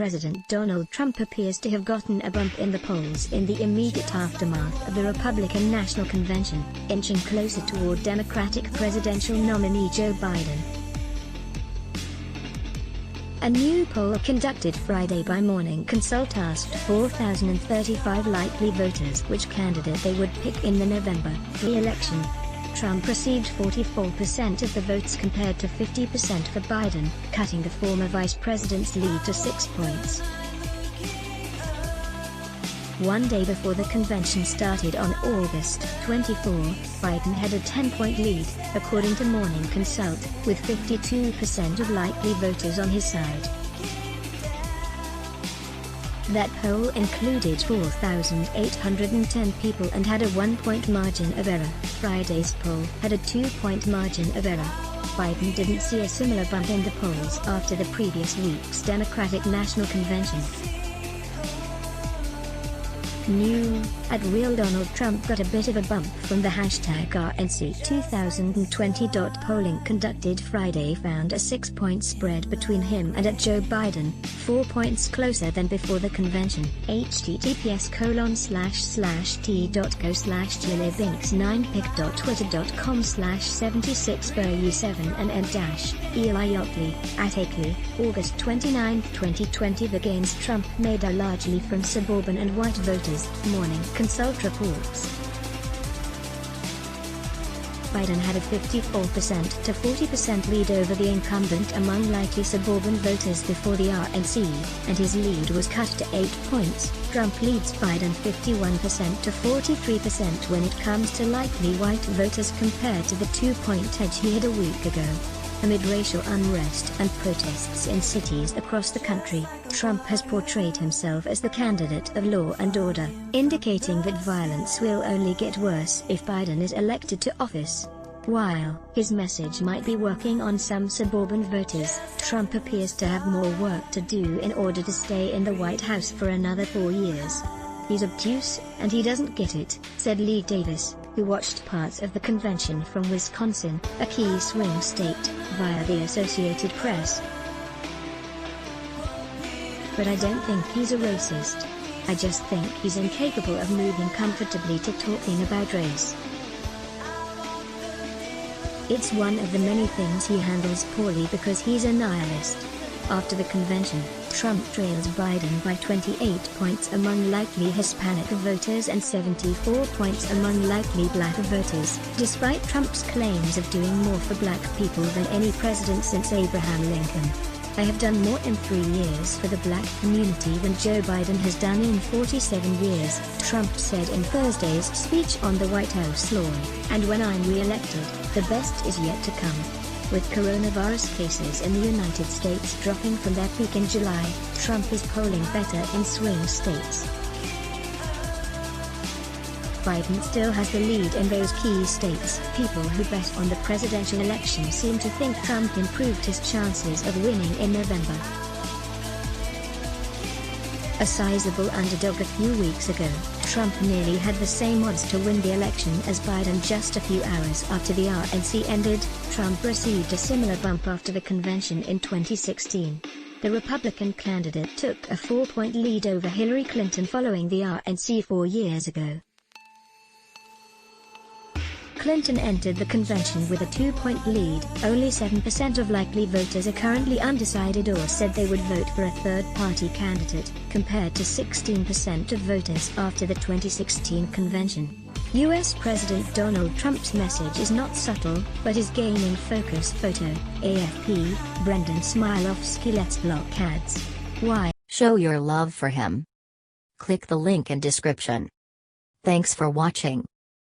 President Donald Trump appears to have gotten a bump in the polls in the immediate aftermath of the Republican National Convention, inching closer toward Democratic presidential nominee Joe Biden. A new poll conducted Friday by Morning Consult asked 4,035 likely voters which candidate they would pick in the November re-election. Trump received 44% of the votes compared to 50% for Biden, cutting the former vice president's lead to 6 points. One day before the convention started on August 24, Biden had a 10-point lead, according to Morning Consult, with 52% of likely voters on his side. That poll included 4,810 people and had a 1-point margin of error. Friday's poll had a 2-point margin of error. Biden didn't see a similar bump in the polls after the previous week's Democratic National Convention. New, @Real Donald Trump got a bit of a bump from the hashtag RNC 2020. Polling conducted Friday found a 6-point spread between him and @Joe Biden, 4 points closer than before the convention. https://t.go/jillybinks9pic.twitter.com/76fur7 and Eli Otley, @Akeley, August 29, 2020. The gains Trump made are largely from suburban and white voters, Morning Consult reports. Biden had a 54% to 40% lead over the incumbent among likely suburban voters before the RNC, and his lead was cut to 8 points. Trump leads Biden 51% to 43% when it comes to likely white voters compared to the 2-point edge he had a week ago. Amid racial unrest and protests in cities across the country, Trump has portrayed himself as the candidate of law and order, indicating that violence will only get worse if Biden is elected to office. While his message might be working on some suburban voters, Trump appears to have more work to do in order to stay in the White House for another 4 years. "He's obtuse, and he doesn't get it," said Lee Davis, who watched parts of the convention from Wisconsin, a key swing state, via the Associated Press. "But I don't think he's a racist. I just think he's incapable of moving comfortably to talking about race. It's one of the many things he handles poorly because he's a nihilist." After the convention, Trump trails Biden by 28 points among likely Hispanic voters and 74 points among likely black voters, despite Trump's claims of doing more for black people than any president since Abraham Lincoln. "I have done more in 3 years for the black community than Joe Biden has done in 47 years, Trump said in Thursday's speech on the White House lawn, "and when I'm re-elected, the best is yet to come." With coronavirus cases in the United States dropping from their peak in July, Trump is polling better in swing states. Biden still has the lead in those key states. People who bet on the presidential election seem to think Trump improved his chances of winning in November. A sizable underdog a few weeks ago, Trump nearly had the same odds to win the election as Biden just a few hours after the RNC ended. Trump received a similar bump after the convention in 2016. The Republican candidate took a 4-point lead over Hillary Clinton following the RNC 4 years ago. Clinton entered the convention with a 2-point lead. Only 7% of likely voters are currently undecided or said they would vote for a third-party candidate, compared to 16% of voters after the 2016 convention. U.S. President Donald Trump's message is not subtle, but is gaining focus. Photo, AFP, Brendan Smilovsky. Let's block ads. Why? Show your love for him. Click the link in description. Thanks for watching.